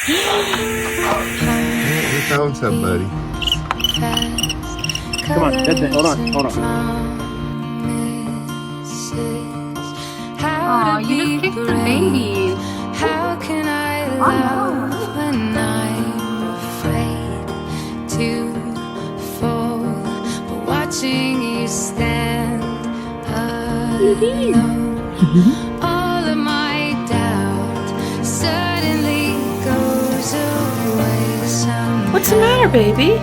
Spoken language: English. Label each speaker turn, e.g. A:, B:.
A: You found somebody.
B: Come on, that's it. Hold on, hold on.
C: Aw, you just kicked the baby.
D: How can I love when I'm afraid to fall? But watching you stand alone, all of my doubt suddenly goes away.
E: What's the matter, baby?